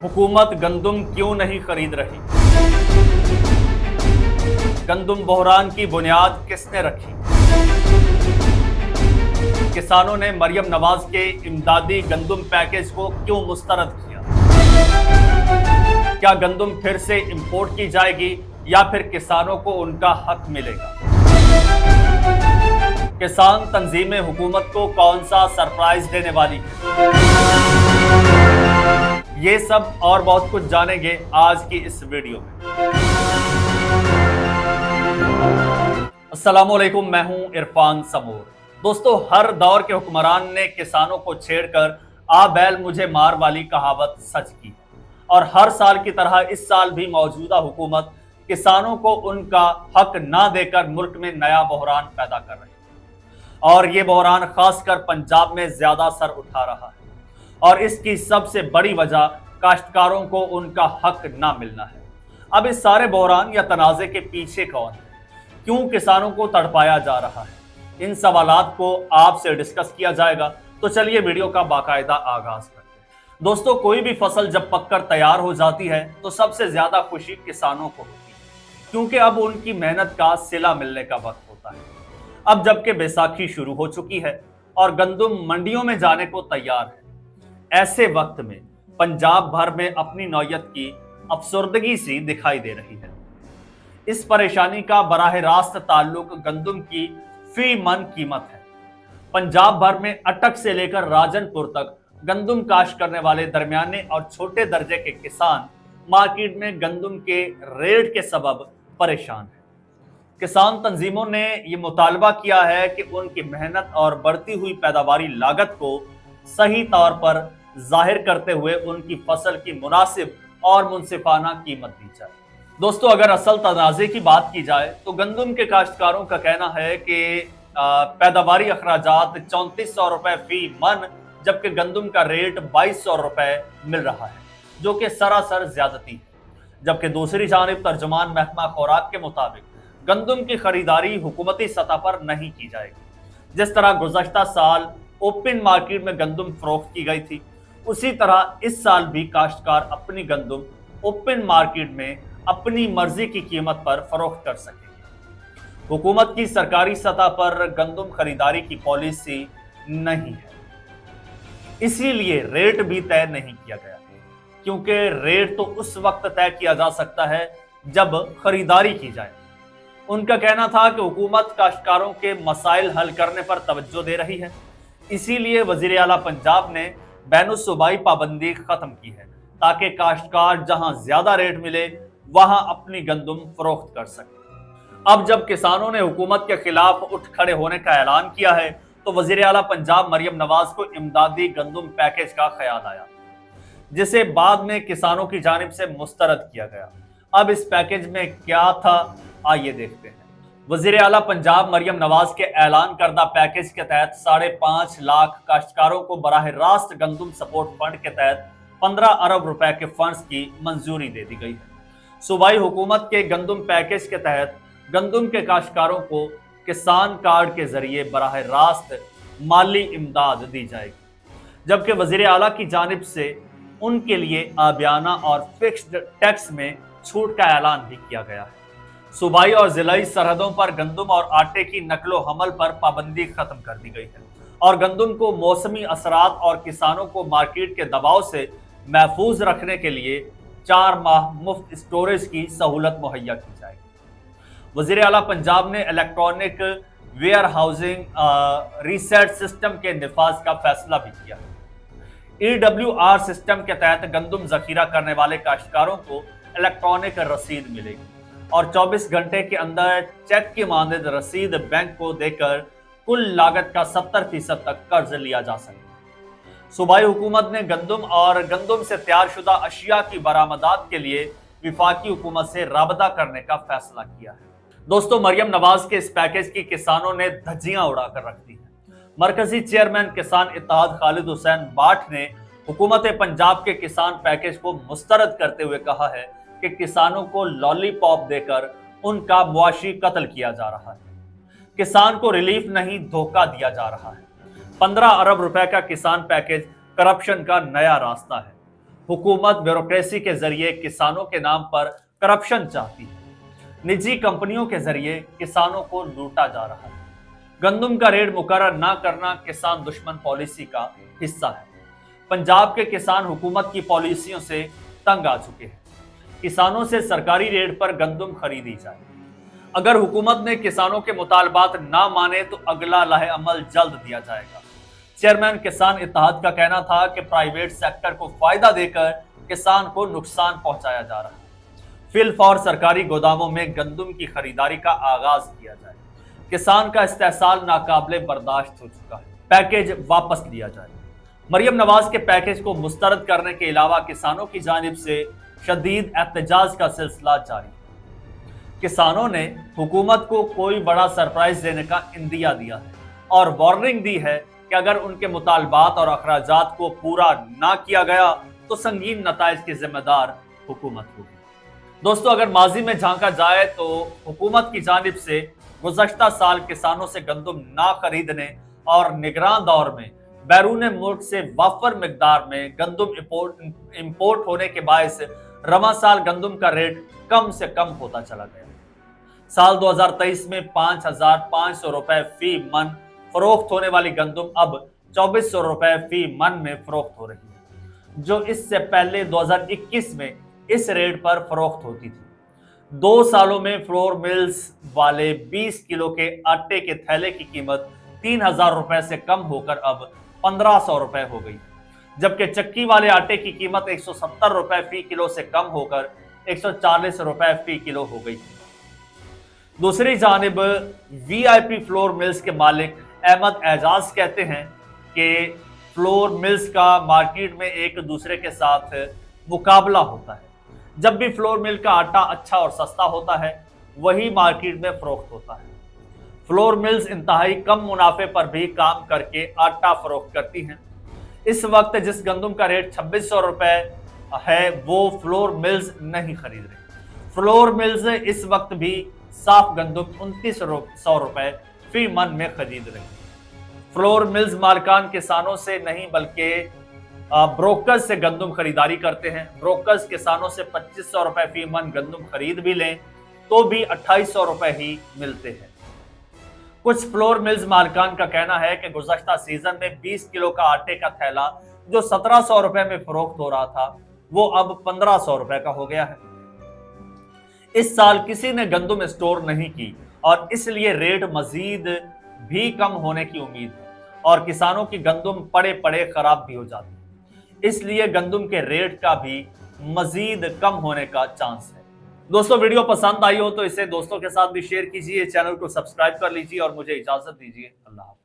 हुकूमत गंदुम क्यों नहीं खरीद रही? गंदुम बहरान की बुनियाद किसने रखी? किसानों ने मरियम नवाज के इमदादी गंदुम पैकेज को क्यों मुस्तरद किया? क्या गंदुम फिर से इंपोर्ट की जाएगी या फिर किसानों को उनका हक मिलेगा? किसान तंजीमें हुकूमत को कौन सा सरप्राइज देने वाली है? ये सब और बहुत कुछ जानेंगे आज की इस वीडियो में। अस्सलामुअलैकुम, मैं हूं इरफान समूर। दोस्तों, हर दौर के हुक्मरान ने किसानों को छेड़कर आ बैल मुझे मार वाली कहावत सच की और हर साल की तरह इस साल भी मौजूदा हुकूमत किसानों को उनका हक ना देकर मुल्क में नया बहरान पैदा कर रही है और ये बहरान खासकर पंजाब में ज्यादा सर उठा रहा है और इसकी सबसे बड़ी वजह काश्तकारों को उनका हक ना मिलना है। अब इस सारे बहरान या तनाज़े के पीछे कौन है, क्यों किसानों को तड़पाया जा रहा है, इन सवालात को आपसे डिस्कस किया जाएगा। तो चलिए वीडियो का बाकायदा आगाज करते हैं। दोस्तों, कोई भी फसल जब पककर तैयार हो जाती है तो सबसे ज्यादा खुशी किसानों को होती है, क्योंकि अब उनकी मेहनत का सिला मिलने का वक्त होता है। अब जबकि बैसाखी शुरू हो चुकी है और गंदुम मंडियों में जाने को तैयार है, ऐसे वक्त में पंजाब भर में अपनी नौयत की अफसरदगी सी दिखाई दे रही है। इस परेशानी का बराह रास्त ताल्लुक गंदुम की फी मन कीमत है। पंजाब भर में अटक से लेकर राजनपुर तक गंदुम काश्त करने वाले दरमियाने और छोटे दर्जे के किसान मार्केट में गंदुम के रेट के सबब परेशान हैं। किसान तंजीमों ने यह मुतालबा किया है कि उनकी मेहनत और बढ़ती हुई पैदावारी लागत को सही तौर पर जाहिर करते हुए उनकी फसल की मुनासिब और मुनसिफाना कीमत दी जाए। दोस्तों, अगर असल तनाज़े की बात की जाए तो गंदुम के काश्तकारों का कहना है कि पैदावारी अखराजात 3400 रुपए फी मन, जबकि गंदुम का रेट 2200 रुपए मिल रहा है, जो कि सरासर ज्यादती है। जबकि दूसरी जानिब तर्जुमान महकमा खुराक के मुताबिक गंदुम की खरीदारी हुकूमती सतह पर नहीं की जाएगी। जिस तरह गुज़श्ता साल ओपन मार्केट में गंदुम फरोख्त की गई थी, उसी तरह इस साल भी काश्तकार अपनी गंदुम ओपन मार्केट में अपनी मर्जी की कीमत पर फरोख्त कर सकेंगे। हुकूमत की सरकारी सतह पर गंदुम खरीदारी की पॉलिसी नहीं है, इसीलिए रेट भी तय नहीं किया गया, क्योंकि रेट तो उस वक्त तय किया जा सकता है जब खरीदारी की जाए। उनका कहना था कि हुकूमत काश्तकारों के मसाइल हल करने पर तवज्जो दे रही है, इसीलिए वजीर आला पंजाब ने बैनुस्सूबाई पाबंदी खत्म की है ताकि काश्तकार जहां ज्यादा रेट मिले वहां अपनी गंदुम फरोख्त कर सके। अब जब किसानों ने हुकूमत के खिलाफ उठ खड़े होने का ऐलान किया है तो वजीर आला पंजाब मरियम नवाज को इमदादी गंदुम पैकेज का ख्याल आया, जिसे बाद में किसानों की जानिब से मुस्तरद किया गया। अब इस पैकेज में क्या था, आइए देखते हैं। वजीर आला पंजाब मरियम नवाज के ऐलान करदा पैकेज के तहत 5.5 लाख काश्तकारों को बराह रास्त गंदुम सपोर्ट फंड के तहत 15 अरब रुपए के फंड्स की मंजूरी दे दी गई है। सूबाई हुकूमत के गंदुम पैकेज के तहत गंदुम के काश्तकारों को किसान कार्ड के जरिए बराह रास्त माली इमदाद दी जाएगी, जबकि वजीर आला की जानिब से उनके लिए आबियाना और फिक्स्ड टैक्स में छूट का ऐलान भी किया गया है। सूबाई और जिलाई सरहदों पर गंदुम और आटे की नकलो हमल पर पाबंदी खत्म कर दी गई है और गंदुम को मौसमी असरात और किसानों को मार्केट के दबाव से महफूज रखने के लिए 4 माह मुफ्त स्टोरेज की सहूलत मुहैया की जाएगी। वजीर आला पंजाब ने electronic warehousing receipt system के निफाज का फैसला भी किया है। EWR सिस्टम के तहत गंदुम जखीरा करने वाले काश्तकारों को इलेक्ट्रॉनिक रसीद मिलेगी और 24 घंटे के अंदर चेक की मानद रसीद बैंक को देकर कुल लागत का 70% तक कर्ज लिया जा सके। सूबाई हुकूमत ने गंदुम और गंदुम से तैयार शुदा अशिया की बरामदात के लिए विफाकी हुकूमत से राबता करने का फैसला किया है। दोस्तों, मरियम नवाज के इस पैकेज की किसानों ने धज्जियां उड़ाकर रख दी है। मरकजी चेयरमैन किसान इत्तेहाद खालिद हुसैन बाट ने हुकूमत पंजाब के किसान पैकेज को मुस्तरद करते हुए कहा है कि किसानों को लॉलीपॉप देकर उनका मुआशी कत्ल किया जा रहा है। किसान को रिलीफ नहीं, धोखा दिया जा रहा है। 15 अरब रुपए का किसान पैकेज करप्शन का नया रास्ता है। हुकूमत ब्यूरोक्रेसी के जरिए किसानों के नाम पर करप्शन चाहती है। निजी कंपनियों के जरिए किसानों को लूटा जा रहा है। गंदम का रेट मुकर्रर न करना किसान दुश्मन पॉलिसी का हिस्सा है। पंजाब के किसान हुकूमत की पॉलिसियों से तंग आ चुके हैं। किसानों से सरकारी रेट पर गंदम खरीदी जाए। अगर हुकूमत ने किसानों के मुतालबात ना माने तो अगला लाहे अमल जल्द दिया जाएगा। चेयरमैन किसान इत्तेहाद का कहना था कि प्राइवेट सेक्टर को फायदा देकर किसान को नुकसान पहुंचाया जा रहा है। फिलफौर सरकारी गोदामों में गंदम की खरीदारी का आगाज किया जाए। किसान का इस्तेहसाल नाकाबिले बर्दाश्त हो चुका है। पैकेज वापस लिया जाए। मरियम नवाज के पैकेज को मुस्तरद करने के अलावा किसानों की जानिब से शदीद एहतजाज का सिलसिला जारी। किसानों ने हुकूमत को कोई बड़ा सरप्राइज देने का इंदिया दिया है और वार्निंग दी है कि अगर उनके मुतालबात और अखराजात को पूरा ना किया गया तो संगीन नताइज की जिम्मेदार हुकूमत होगी। दोस्तों, अगर माजी में झांका जाए तो हुकूमत की जानिब से गुज़श्ता साल किसानों से गंदम ना खरीदने और निगरान दौर में बैरून मुल्क से वाफर मिकदार में गंदम इंपोर्ट होने के बायस रवा साल गंदम का रेट कम से कम होता चला गया। साल 2023 में 5,500 रुपए फी मन फरोख्त होने वाली गंदम अब 2,400 रुपए फी मन में फरोख्त हो रही है, जो इससे पहले 2021 में इस रेट पर फरोख्त होती थी। 2 सालों में फ्लोर मिल्स वाले 20 किलो के आटे के थैले की कीमत 3,000 रुपए से कम होकर अब 1,500 रुपए हो गई, जबकि चक्की वाले आटे की कीमत 170 रुपए फी किलो से कम होकर 140 रुपए फी किलो हो गई। दूसरी जानिब वीआईपी फ्लोर मिल्स के मालिक अहमद एजाज कहते हैं कि फ्लोर मिल्स का मार्केट में एक दूसरे के साथ मुकाबला होता है। जब भी फ्लोर मिल का आटा अच्छा और सस्ता होता है वही मार्केट में फरोख्त होता है। फ्लोर मिल्स इंतहाई कम मुनाफे पर भी काम करके आटा फरोख्त करती हैं। इस वक्त जिस गंदम का रेट 2,600 रुपए है वो फ्लोर मिल्स नहीं खरीद रहे। फ्लोर मिल्स इस वक्त भी साफ गंदम 2,900 रुपए फी मन में खरीद रही। फ्लोर मिल्स मालिकान किसानों से नहीं बल्कि ब्रोकर्स से गंदम खरीदारी करते हैं। ब्रोकर्स किसानों से 2,500 रुपए फी मन गंदम खरीद भी लें तो भी 2,800 रुपए ही मिलते हैं। कुछ फ्लोर मिल्स मालिकान का कहना है कि गुज़श्ता सीजन में 20 किलो का आटे का थैला जो 1,700 रुपए में फरोख्त हो रहा था वो अब 1,500 रुपए का हो गया है। इस साल किसी ने गंदम स्टोर नहीं की और इसलिए रेट मजीद भी कम होने की उम्मीद है और किसानों की गंदम पड़े पड़े खराब भी हो जाती है। इसलिए गंदम के रेट का भी मजीद कम होने का चांस है। दोस्तों, वीडियो पसंद आई हो तो इसे दोस्तों के साथ भी शेयर कीजिए, चैनल को सब्सक्राइब कर लीजिए और मुझे इजाजत दीजिए। अल्लाह हाफ़िज़।